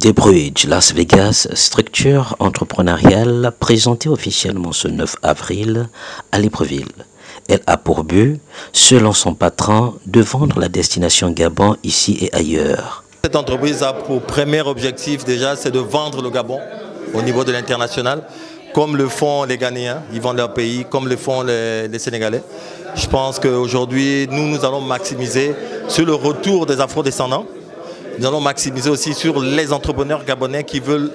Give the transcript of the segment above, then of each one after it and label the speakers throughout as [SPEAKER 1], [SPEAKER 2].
[SPEAKER 1] The Bridge Las Vegas, structure entrepreneuriale présentée officiellement ce 9 avril à Libreville. Elle a pour but, selon son patron, de vendre la destination Gabon ici et ailleurs.
[SPEAKER 2] Cette entreprise a pour premier objectif déjà, c'est de vendre le Gabon au niveau de l'international, comme le font les Ghanéens, ils vendent leur pays, comme le font les Sénégalais. Je pense qu'aujourd'hui, nous allons maximiser sur le retour des afro-descendants. Nous allons maximiser aussi sur les entrepreneurs gabonais qui veulent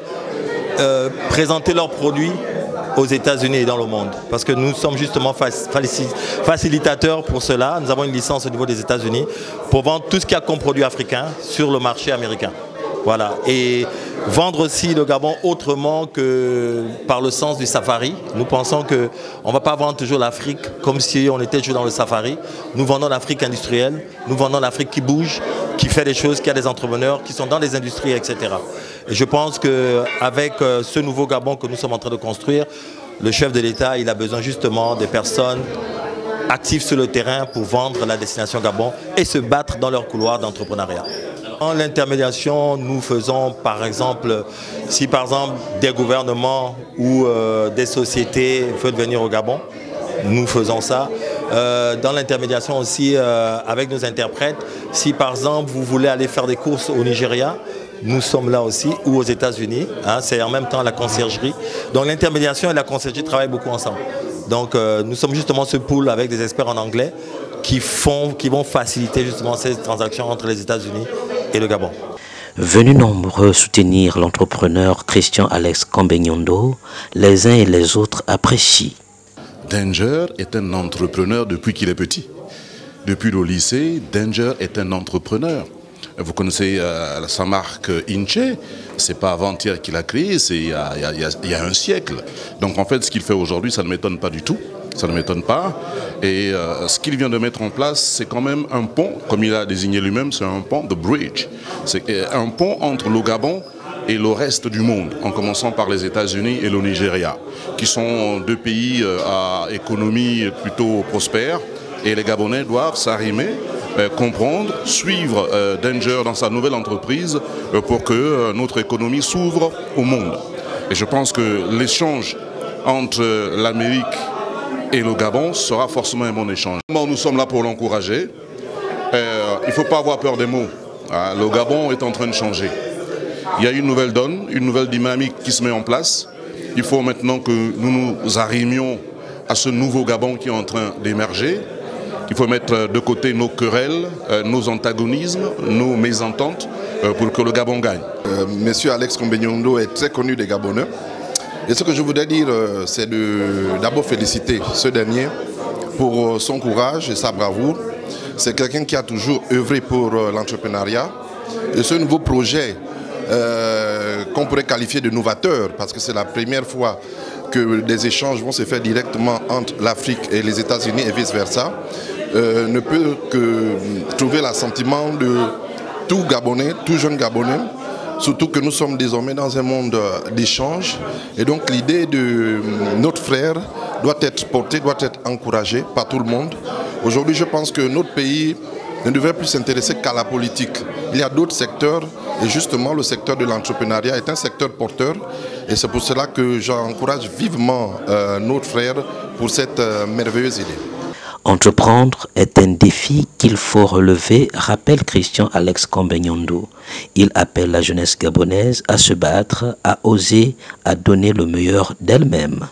[SPEAKER 2] présenter leurs produits aux États-Unis et dans le monde. Parce que nous sommes justement facilitateurs pour cela. Nous avons une licence au niveau des États-Unis pour vendre tout ce qu'il y a comme produit africain sur le marché américain. Voilà. Et vendre aussi le Gabon autrement que par le sens du safari. Nous pensons qu'on ne va pas vendre toujours l'Afrique comme si on était toujours dans le safari. Nous vendons l'Afrique industrielle, nous vendons l'Afrique qui bouge, qui fait des choses, qui a des entrepreneurs, qui sont dans les industries, etc. Et je pense qu'avec ce nouveau Gabon que nous sommes en train de construire, le chef de l'État, il a besoin justement des personnes actives sur le terrain pour vendre la destination Gabon et se battre dans leur couloir d'entrepreneuriat. En l'intermédiation, nous faisons par exemple, si par exemple des gouvernements ou des sociétés veulent venir au Gabon, nous faisons ça. Dans l'intermédiation aussi avec nos interprètes, si par exemple vous voulez aller faire des courses au Nigeria, nous sommes là aussi, ou aux États-Unis, hein, c'est en même temps la conciergerie. Donc l'intermédiation et la conciergerie travaillent beaucoup ensemble. Donc nous sommes justement ce pool avec des experts en anglais qui vont faciliter justement ces transactions entre les États-Unis et le Gabon.
[SPEAKER 1] Venus nombreux soutenir l'entrepreneur Christian Alex Kambegnondo, les uns et les autres apprécient.
[SPEAKER 3] Danger est un entrepreneur depuis qu'il est petit. Depuis le lycée, Danger est un entrepreneur. Vous connaissez sa marque Inche, c'est pas avant-hier qu'il a créé, c'est il y a un siècle. Donc en fait, ce qu'il fait aujourd'hui, ça ne m'étonne pas du tout. Ça ne m'étonne pas. Et ce qu'il vient de mettre en place, c'est quand même un pont, comme il a désigné lui-même, c'est un pont, the bridge. C'est un pont entre le Gabon et le reste du monde, en commençant par les États-Unis et le Nigeria, qui sont deux pays à économie plutôt prospère. Et les Gabonais doivent s'arrimer, comprendre, suivre Danger dans sa nouvelle entreprise pour que notre économie s'ouvre au monde. Et je pense que l'échange entre l'Amérique et le Gabon sera forcément un bon échange. Nous sommes là pour l'encourager. Il ne faut pas avoir peur des mots. Le Gabon est en train de changer. Il y a une nouvelle donne, une nouvelle dynamique qui se met en place. Il faut maintenant que nous nous arrimions à ce nouveau Gabon qui est en train d'émerger. Il faut mettre de côté nos querelles, nos antagonismes, nos mésententes pour que le Gabon gagne.
[SPEAKER 4] Monsieur Alex Kambegnondo est très connu des Gabonais. Et ce que je voudrais dire, c'est d'abord féliciter ce dernier pour son courage et sa bravoure. C'est quelqu'un qui a toujours œuvré pour l'entrepreneuriat. Et ce nouveau projet qu'on pourrait qualifier de novateur, parce que c'est la première fois que des échanges vont se faire directement entre l'Afrique et les États-Unis et vice-versa, ne peut que trouver l'assentiment de tout Gabonais, tout jeune Gabonais, surtout que nous sommes désormais dans un monde d'échange. Et donc l'idée de notre frère doit être portée, doit être encouragée par tout le monde. Aujourd'hui, je pense que notre pays ne devrait plus s'intéresser qu'à la politique. Il y a d'autres secteurs et justement le secteur de l'entrepreneuriat est un secteur porteur. Et c'est pour cela que j'encourage vivement notre frère pour cette merveilleuse idée.
[SPEAKER 1] Entreprendre est un défi qu'il faut relever, rappelle Christian Alex Kambegnondo. Il appelle la jeunesse gabonaise à se battre, à oser, à donner le meilleur d'elle-même.